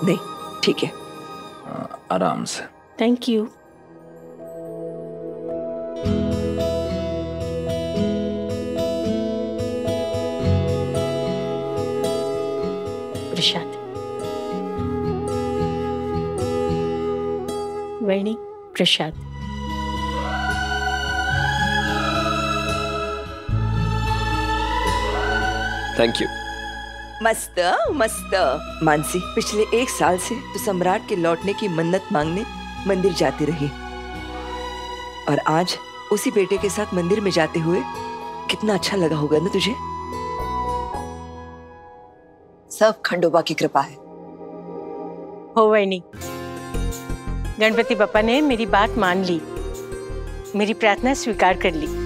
नहीं ठीक है। आराम से। Thank you. Prasad. Veni Prasad. Thank you. मस्त मस्त। मानसी, पिछले 1 साल से तो सम्राट के लौटने की मन्नत मांगने मंदिर जाती रही, और आज उसी बेटे के साथ मंदिर में जाते हुए कितना अच्छा लगा होगा ना तुझे? सब खंडोबा की कृपा है। हो वैणी, गणपति बप्पा ने मेरी बात मान ली, मेरी प्रार्थना स्वीकार कर ली।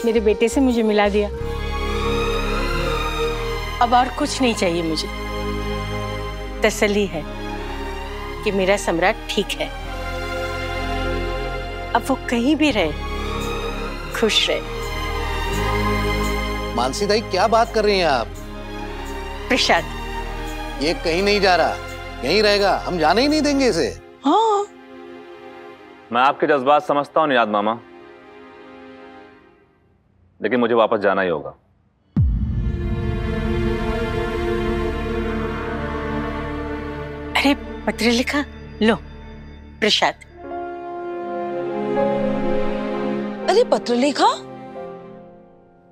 मेरे बेटे से मुझे मिला दिया। अब और कुछ नहीं चाहिए मुझे। तसल्ली है कि मेरा सम्राट ठीक है। अब वो कहीं भी रहे, खुश रहे। मानसी दाई, क्या बात कर रही हैं आप? प्रसाद, ये कहीं नहीं जा रहा, यहीं रहेगा, हम जाने ही नहीं देंगे इसे। हाँ। मैं आपके जज्बात समझता हूँ नियाद मामा, लेकिन मुझे वापस जाना ही होगा। अरे पत्र लिखा लो प्रसाद। अरे पत्र लिखा?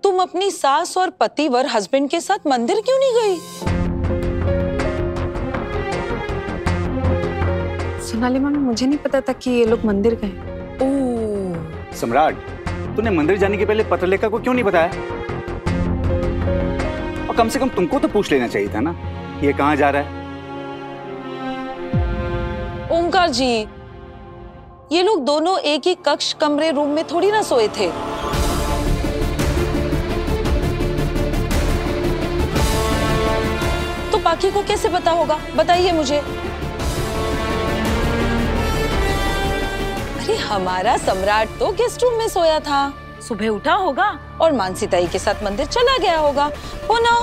तुम अपनी सास और पतिवर हस्बैंड के साथ मंदिर क्यों नहीं गई? सोनाली मामी, मुझे नहीं पता था कि ये लोग मंदिर गए। ओह। सम्राट, तूने मंदिर जाने के पहले पत्रलेखा को क्यों नहीं बताया? और कम से कम तुमको तो पूछ लेना चाहिए था ना, ये कहाँ जा रहा है? ओमकार जी, ये लोग दोनों एक ही कक्ष कमरे रूम में थोड़ी ना सोए थे। तो बाकी को कैसे पता होगा, बताइए मुझे। अरे हमारा सम्राट तो गेस्ट रूम में सोया था, सुबह उठा होगा और मानसी ताई के साथ मंदिर चला गया होगा, हो ना?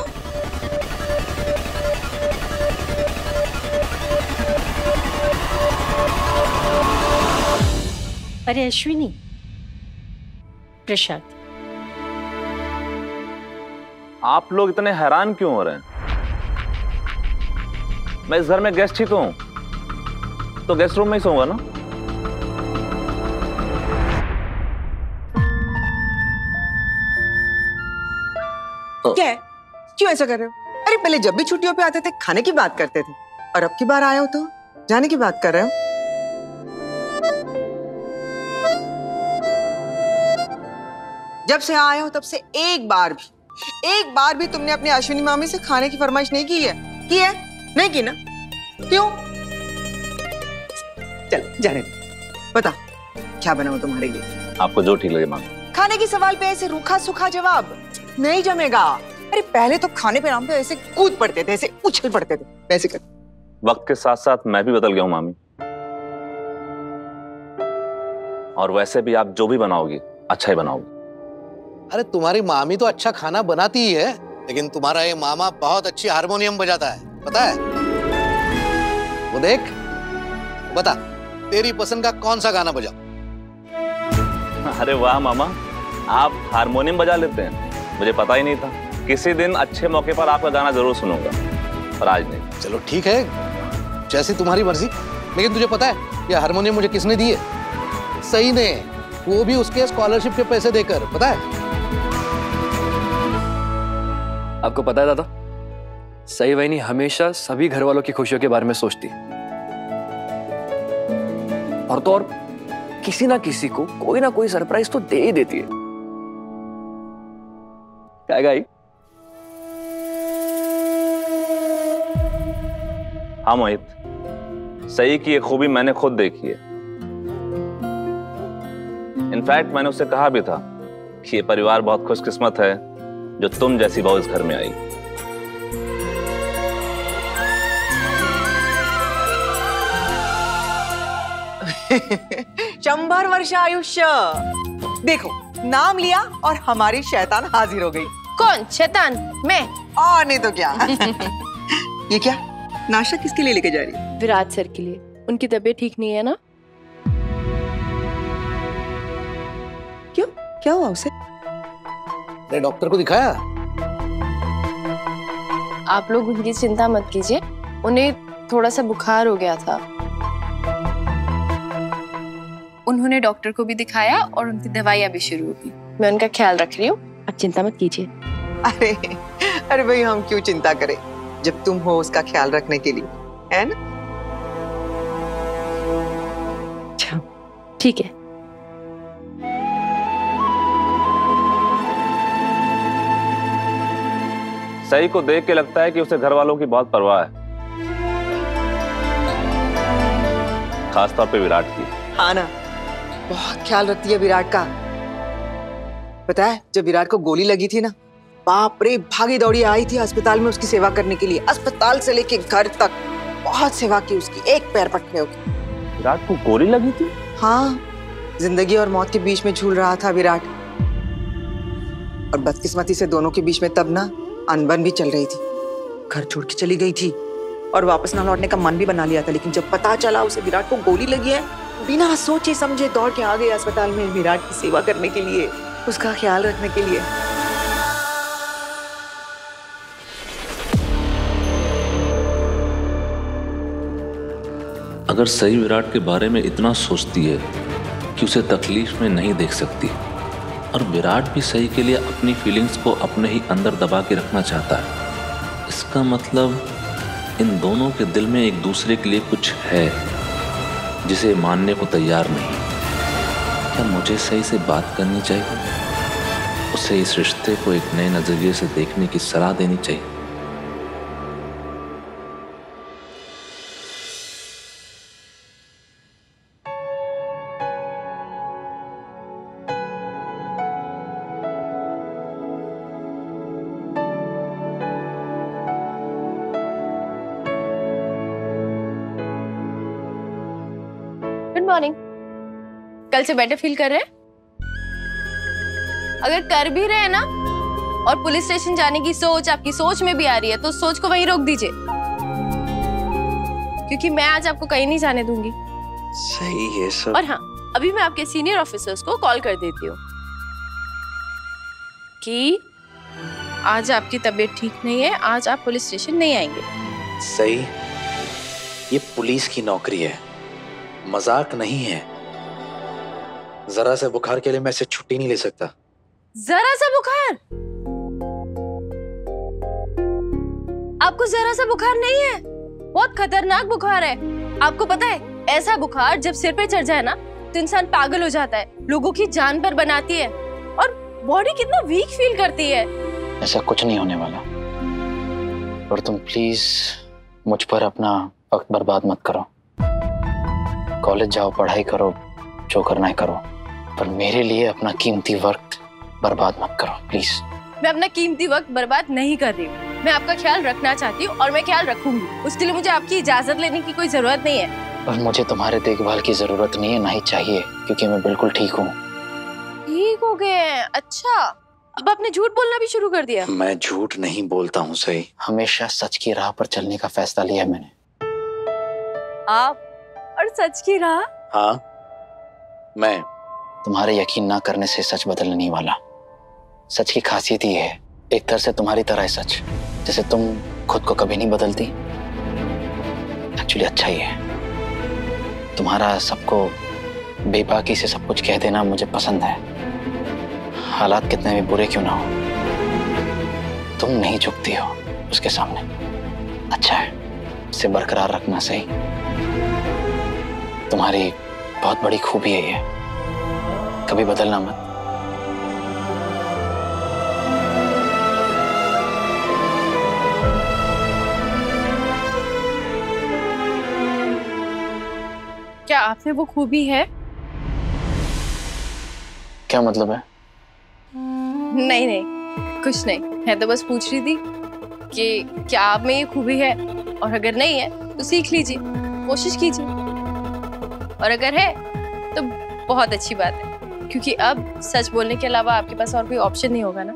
अरे अश्विनी, प्रसाद, आप लोग इतने हैरान क्यों हो रहे हैं? मैं इस घर में गेस्ट ही तो हूं, तो गेस्ट रूम में ही सोऊंगा ना। क्या है? क्यों ऐसा कर रहे हो? अरे पहले जब भी छुट्टियों पे आते थे खाने की बात करते थे, और अब की बार आए हो तो जाने की बात कर रहे हो। जब से आए हो तब से एक बार भी तुमने अपनी अश्विनी मामी से खाने की फरमाइश नहीं की है? की है? नहीं की ना? क्यों? चल जाने दो। बता क्या बनाऊं तुम्हारे लिए? आपको जो ठीक लगे मांगो। खाने की सवाल पे ऐसे रूखा सूखा जवाब नहीं जमेगा। अरे पहले तो खाने पे नाम पे ऐसे कूद पड़ते थे, ऐसे उछल पड़ते थे, वैसे कर। वक्त के साथ साथ मैं भी बदल गया हूं मामी, और वैसे भी आप जो भी बनाओगी अच्छा ही बनाओगी। अरे तुम्हारी मामी तो अच्छा खाना बनाती ही है, लेकिन तुम्हारा ये मामा बहुत अच्छी हारमोनियम बजाता है, पता है? वो देख, बता तेरी पसंद का कौन सा गाना बजा? अरे वाह मामा, आप हारमोनियम बजा लेते हैं, मुझे पता ही नहीं था। किसी दिन अच्छे मौके पर आपका गाना जरूर सुनूंगा, पर आज नहीं। चलो ठीक है, जैसी तुम्हारी मर्जी। लेकिन तुझे पता है ये हारमोनियम मुझे किसने दिए? सही ने, वो भी उसके स्कॉलरशिप के पैसे देकर, पता है? आपको पता है दादा, सई वैनी हमेशा सभी घर वालों की खुशियों के बारे में सोचती है, और तो और किसी ना किसी को कोई ना कोई सरप्राइज तो दे ही देती है। क्या गाई? हाँ मोहित, सही की ये खूबी मैंने खुद देखी है। इनफैक्ट मैंने उससे कहा भी था कि ये परिवार बहुत खुशकिस्मत है जो तुम जैसी बहू इस घर में आई। चंबर वर्ष आयुष्य। देखो, नाम लिया और हमारी शैतान हाजिर हो गई। कौन शैतान? मैं? और नहीं तो क्या। ये क्या नाश्ता किसके लिए लेके जा रही है? विराट सर के लिए। उनकी तबीयत ठीक नहीं है ना। क्यों, क्या हुआ उसे? अरे डॉक्टर को दिखाया? आप लोग उनकी चिंता मत कीजिए, उन्हें थोड़ा सा बुखार हो गया था। उन्होंने डॉक्टर को भी दिखाया और उनकी दवाइयाँ भी शुरू की। मैं उनका ख्याल रख रही हूँ, आप चिंता मत कीजिए। अरे अरे भाई, हम क्यों चिंता करें जब तुम हो उसका ख्याल रखने के लिए, है ना? अच्छा ठीक है। सही को देख के लगता है कि उसे घर वालों की बहुत परवाह है, खासतौर पे विराट की। हाँ ना, बहुत ख्याल रखती है विराट का। पता है जब विराट को गोली लगी थी ना, बाप रे, भागी दौड़ी आई थी अस्पताल में उसकी सेवा करने के लिए। अस्पताल से लेके घर तक बहुत सेवा की उसकी, एक पैर पटने होगी। विराट को गोली लगी थी? हाँ, जिंदगी और मौत के बीच में झूल रहा था विराट। और बदकिस्मती से दोनों के बीच में तब ना अनबन भी चल रही थी। घर छोड़ के चली गई थी और वापस ना लौटने का मन भी बना लिया था, लेकिन जब पता चला उसे विराट को गोली लगी है, बिना सोचे समझे दौड़ के आ गई अस्पताल में विराट की सेवा करने के लिए, उसका ख्याल रखने के लिए। अगर सही विराट के बारे में इतना सोचती है कि उसे तकलीफ में नहीं देख सकती, और विराट भी सही के लिए अपनी फीलिंग्स को अपने ही अंदर दबा के रखना चाहता है, इसका मतलब इन दोनों के दिल में एक दूसरे के लिए कुछ है जिसे मानने को तैयार नहीं। क्या मुझे सही से बात करनी चाहिए, उसे इस रिश्ते को एक नए नजरिए से देखने की सलाह देनी चाहिए? Good morning. कल से बेटर फील कर रहे हैं? अगर कर भी रहे हैं ना, और पुलिस स्टेशन जाने की सोच आपकी सोच में भी आ रही है, तो सोच को वहीं रोक दीजिए, क्योंकि मैं आज आपको कहीं नहीं जाने दूंगी। सही है सब। और हाँ, अभी मैं आपके सीनियर ऑफिसर्स को कॉल कर देती हूँ कि आज आपकी तबीयत ठीक नहीं है, आज आप पुलिस स्टेशन नहीं आएंगे। सही, ये पुलिस की नौकरी है, मजाक नहीं है। जरा से बुखार के लिए मैं इसे छुट्टी नहीं ले सकता। जरा सा बुखार? आपको जरा सा बुखार नहीं है, बहुत खतरनाक बुखार है। आपको पता है, ऐसा बुखार जब सिर पे चढ़ जाए ना, तो इंसान पागल हो जाता है, लोगों की जान पर बनाती है और बॉडी कितना वीक फील करती है। ऐसा कुछ नहीं होने वाला, और तुम प्लीज मुझ पर अपना वक्त बर्बाद मत करो। कॉलेज जाओ, पढ़ाई करो, जो करना है करो, पर मेरे लिए अपना कीमती वक्त बर्बाद मत करो प्लीज। मैं अपना कीमती वक्त बर्बाद नहीं कर रही हूँ, मैं आपका ख्याल रखना चाहती हूँ और मैं ख्याल रखूंगी। उसके लिए मुझे आपकी इजाजत लेने की कोई जरूरत नहीं है। और मुझे तुम्हारे देखभाल की जरूरत नहीं है, ना ही चाहिए, क्योंकि मैं बिल्कुल ठीक हूँ। ठीक हो गए हैं? अच्छा, अब आपने झूठ बोलना भी शुरू कर दिया। मैं झूठ नहीं बोलता हूँ सही, हमेशा सच की राह पर चलने का फैसला लिया है मैंने। आप और सच की राह? हाँ, मैं तुम्हारे यकीन ना करने से सच बदलने नहीं वाला। सच की खासियत ही है, एक तरह से तुम्हारी तरह है सच, जैसे तुम खुद को कभी नहीं बदलती। एक्चुअली अच्छा ही है। तुम्हारा सबको बेबाकी से सब कुछ कह देना मुझे पसंद है, हालात कितने भी बुरे क्यों ना हो। तुम नहीं झुकती हो उसके सामने, अच्छा है, इसे बरकरार रखना सही। तुम्हारी बहुत बड़ी खूबी है ये, कभी बदलना मत। क्या आप में वो खूबी है? क्या मतलब है? नहीं नहीं, कुछ नहीं है, तो बस पूछ रही थी कि क्या आप में ये खूबी है, और अगर नहीं है तो सीख लीजिए, कोशिश कीजिए, और अगर है तो बहुत अच्छी बात है, क्योंकि अब सच बोलने के अलावा आपके पास और कोई ऑप्शन नहीं होगा ना।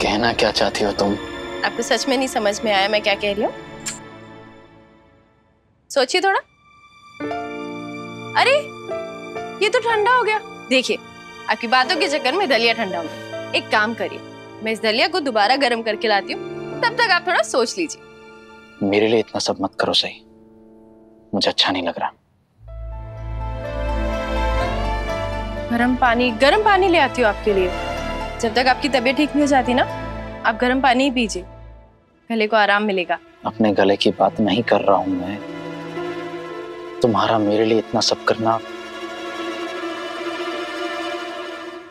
कहना क्या चाहती हो तुम? आपको सच में नहीं समझ में आया मैं क्या कह रही हूँ? सोचिए थोड़ा। अरे ये तो ठंडा हो गया। देखिए आपकी बातों के चक्कर में दलिया ठंडा हो गया। एक काम करिए, मैं इस दलिया को दोबारा गर्म करके लाती हूँ, तब तक आप थोड़ा सोच लीजिए। मेरे लिए इतना सब मत करो सही, मुझे अच्छा नहीं लग रहा। गर्म पानी ले आती हूँ आपके लिए। जब तक आपकी तबीयत ठीक नहीं हो जाती ना, आप गर्म पानी ही पीजिए, गले को आराम मिलेगा। अपने गले की बात नहीं कर रहा हूं मैं। तुम्हारा मेरे लिए इतना सब करना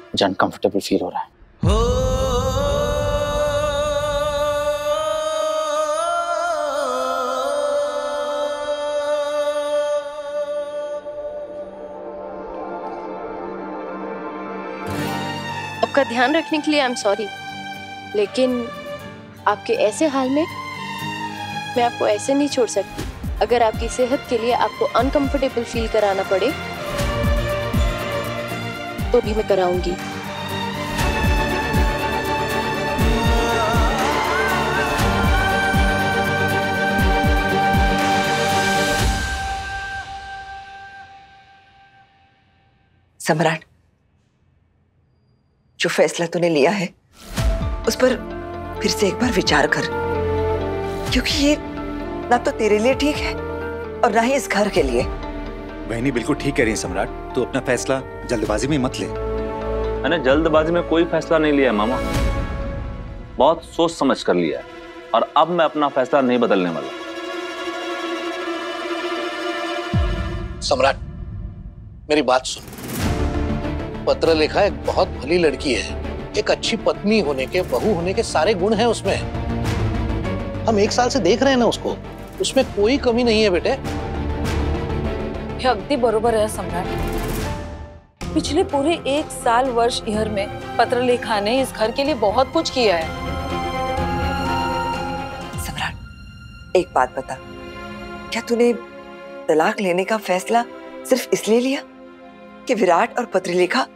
मुझे अनकंफर्टेबल फील हो रहा है। आपका ध्यान रखने के लिए आई एम सॉरी, लेकिन आपके ऐसे हाल में मैं आपको ऐसे नहीं छोड़ सकती। अगर आपकी सेहत के लिए आपको अनकंफर्टेबल फील कराना पड़े तो भी मैं कराऊंगी। सम्राट, जो फैसला तूने लिया है उस पर फिर से एक बार विचार कर, क्योंकि ये ना तो तेरे लिए ठीक है और ना ही इस घर के लिए। बहनी बिल्कुल ठीक कह रही है सम्राट, तू अपना फैसला जल्दबाजी में मत ले। मैंने जल्दबाजी में कोई फैसला नहीं लिया मामा, बहुत सोच समझ कर लिया है और अब मैं अपना फैसला नहीं बदलने वाला। सम्राट, मेरी बात सुन। पत्रलेखा एक बहुत भली लड़की है, एक अच्छी पत्नी होने के, बहू होने के सारे गुण हैं उसमें। हम 1 साल से देख रहे हैं ना उसको, उसमें कोई कमी नहीं है बेटे। हे अगदी बरोबर है सम्राट। पिछले पूरे 1 साल वर्ष इहर में पत्रलेखा ने इस घर के लिए बहुत कुछ किया है। सम्राट, एक बात बता, क्या तूने तलाक लेने का फैसला सिर्फ इसलिए लिया कि विराट और पत्रलेखा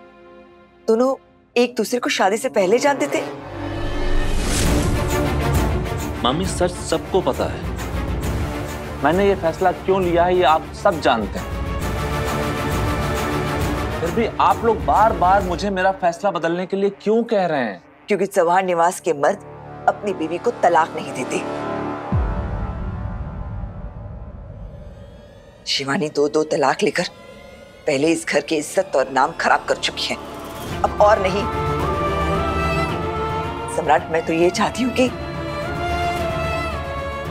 दोनों एक दूसरे को शादी से पहले जानते थे? मामी, सच सबको पता है। मैंने ये फैसला क्यों लिया है ये आप सब जानते हैं, फिर भी आप लोग बार बार मुझे मेरा फैसला बदलने के लिए क्यों कह रहे हैं? क्योंकि चौहान निवास के मर्द अपनी बीवी को तलाक नहीं देते। शिवानी 2 तलाक लेकर पहले इस घर की इज्जत और नाम खराब कर चुकी है, अब और नहीं। सम्राट, मैं तो ये चाहती हूँ कि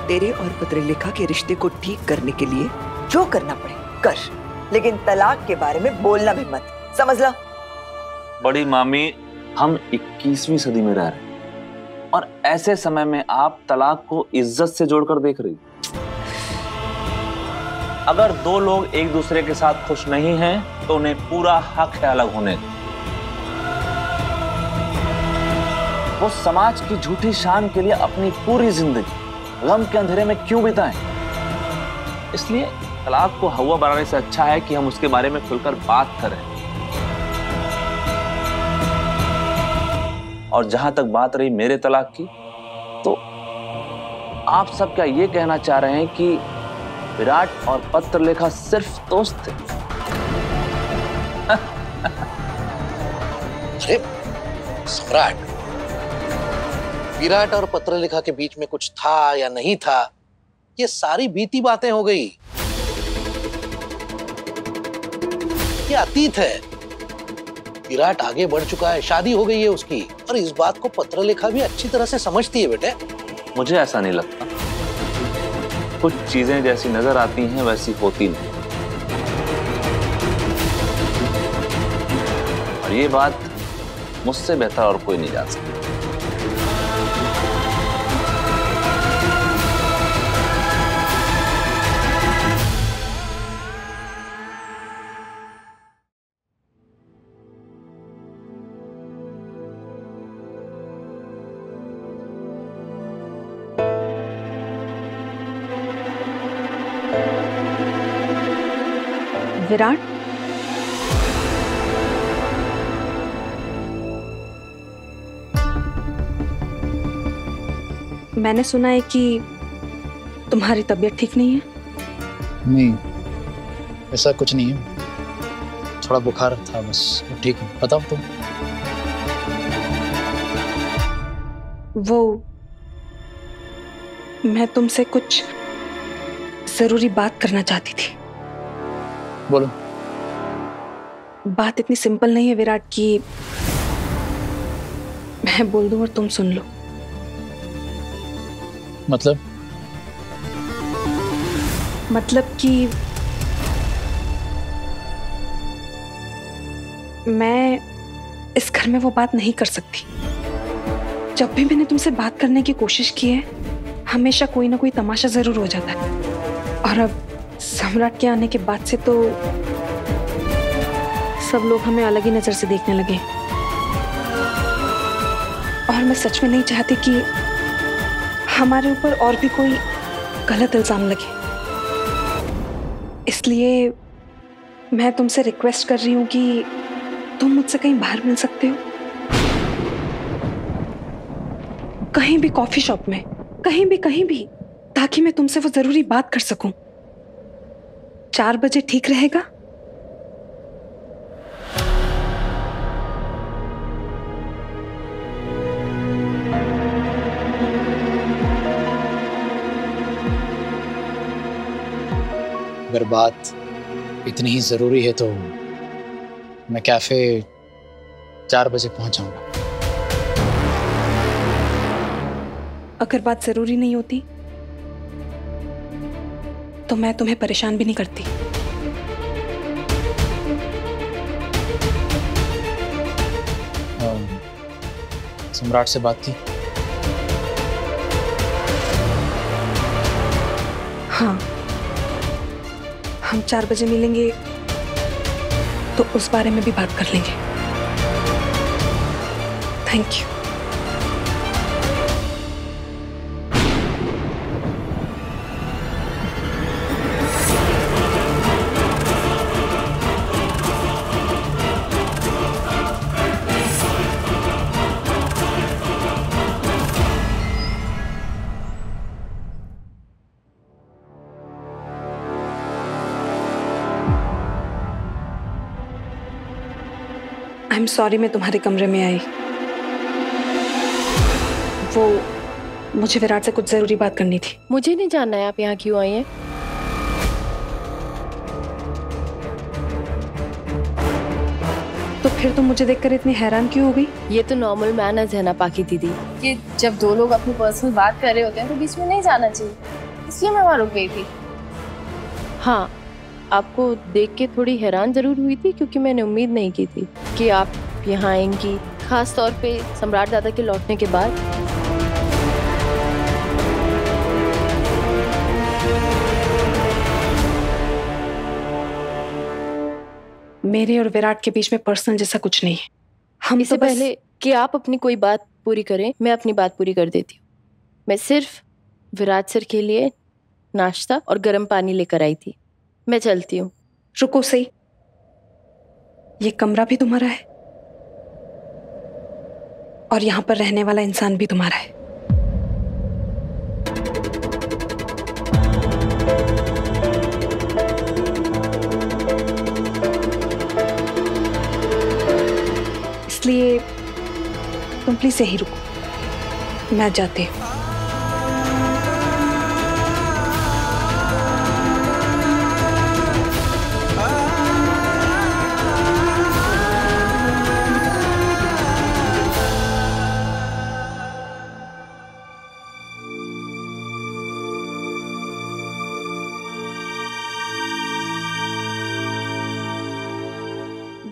तेरे और पत्रलेखा के रिश्ते को ठीक करने के लिए जो करना पड़े कर, लेकिन तलाक के बारे में बोलना भी मत, समझ ला? बड़ी मामी, हम 21वीं सदी में रह रहे हैं और ऐसे समय में आप तलाक को इज्जत से जोड़कर देख रही। अगर 2 लोग एक दूसरे के साथ खुश नहीं हैं तो उन्हें पूरा हक है अलग होने का। वो समाज की झूठी शान के लिए अपनी पूरी जिंदगी गम के अंधेरे में क्यों बिताएं? इसलिए तलाक को हवा बनाने से अच्छा है कि हम उसके बारे में खुलकर बात करें। और जहां तक बात रही मेरे तलाक की, तो आप सब क्या ये कहना चाह रहे हैं कि विराट और पत्रलेखा सिर्फ दोस्त थे? अरे सम्राट, विराट और पत्रलेखा के बीच में कुछ था या नहीं था, ये सारी बीती बातें हो गई। ये अतीत है। विराट आगे बढ़ चुका है, शादी हो गई है उसकी, और इस बात को पत्रलेखा भी अच्छी तरह से समझती है बेटे। मुझे ऐसा नहीं लगता। कुछ चीजें जैसी नजर आती हैं वैसी होती नहीं, और ये बात मुझसे बेहतर और कोई नहीं जान सकता। विराट, मैंने सुना है कि तुम्हारी तबीयत ठीक नहीं है। नहीं, ऐसा कुछ नहीं है, थोड़ा बुखार था बस, ठीक हूँ। बताओ तुम। वो मैं तुमसे कुछ जरूरी बात करना चाहती थी। बोलो। बात इतनी सिंपल नहीं है विराट कि मैं बोल दूं और तुम सुन लो। मतलब कि मैं इस घर में वो बात नहीं कर सकती। जब भी मैंने तुमसे बात करने की कोशिश की है, हमेशा कोई ना कोई तमाशा जरूर हो जाता है। और अब सम्राट के आने के बाद से तो सब लोग हमें अलग ही नजर से देखने लगे। और मैं सच में नहीं चाहती कि हमारे ऊपर और भी कोई गलत इल्जाम लगे। इसलिए मैं तुमसे रिक्वेस्ट कर रही हूँ कि तुम मुझसे कहीं बाहर मिल सकते हो, कहीं भी, कॉफी शॉप में, कहीं भी, ताकि मैं तुमसे वो जरूरी बात कर सकूं। 4 बजे ठीक रहेगा? अगर बात इतनी ही जरूरी है तो मैं कैफे 4 बजे पहुंच जाऊंगा। अगर बात जरूरी नहीं होती तो मैं तुम्हें परेशान भी नहीं करती। सम्राट से बात की? हाँ, हम 4 बजे मिलेंगे तो उस बारे में भी बात कर लेंगे। Thank you. I am sorry मैं तुम्हारे कमरे में आई। वो मुझे विराट से कुछ जरूरी बात करनी थी। मुझे नहीं जानना है आप यहाँ क्यों आई हैं। तो फिर तुम मुझे देखकर इतनी हैरान क्यों हो गई? ये तो नॉर्मल मैनर्स है ना पाकी दीदी, कि जब 2 लोग अपनी पर्सनल बात कर रहे होते हैं तो बीच में नहीं जाना चाहिए, इसलिए मैं वहाँ रुक गई थी। हाँ, आपको देख के थोड़ी हैरान जरूर हुई थी क्योंकि मैंने उम्मीद नहीं की थी कि आप यहाँ आएंगी, खास तौर पे सम्राट दादा के लौटने के बाद। मेरे और विराट के बीच में पर्सनल जैसा कुछ नहीं है। हम इससे तो बस... पहले कि आप अपनी कोई बात पूरी करें, मैं अपनी बात पूरी कर देती हूँ। मैं सिर्फ विराट सर के लिए नाश्ता और गर्म पानी लेकर आई थी। मैं चलती हूँ। रुको सही, ये कमरा भी तुम्हारा है और यहाँ पर रहने वाला इंसान भी तुम्हारा है। इसलिए तुम प्लीज यहीं रुको, मैं जाती हूँ।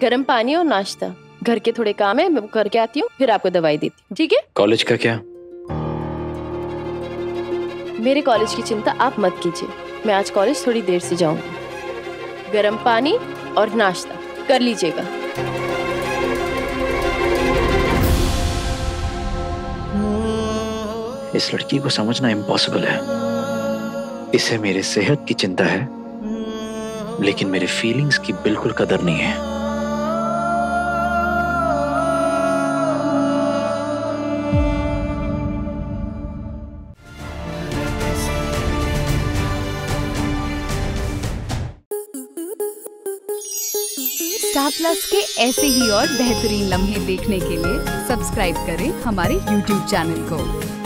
गर्म पानी और नाश्ता, घर के थोड़े काम है, मैं करके आती हूँ, फिर आपको दवाई देती हूँ, ठीक है? कॉलेज का क्या? मेरे कॉलेज की चिंता आप मत कीजिए, मैं आज कॉलेज थोड़ी देर से जाऊंगी। गर्म पानी और नाश्ता कर लीजिएगा। इस लड़की को समझना इम्पॉसिबल है। इसे मेरे सेहत की चिंता है, लेकिन मेरे फीलिंग्स की बिल्कुल कदर नहीं है। स्टार प्लस के ऐसे ही और बेहतरीन लम्हे देखने के लिए सब्सक्राइब करें हमारे YouTube चैनल को।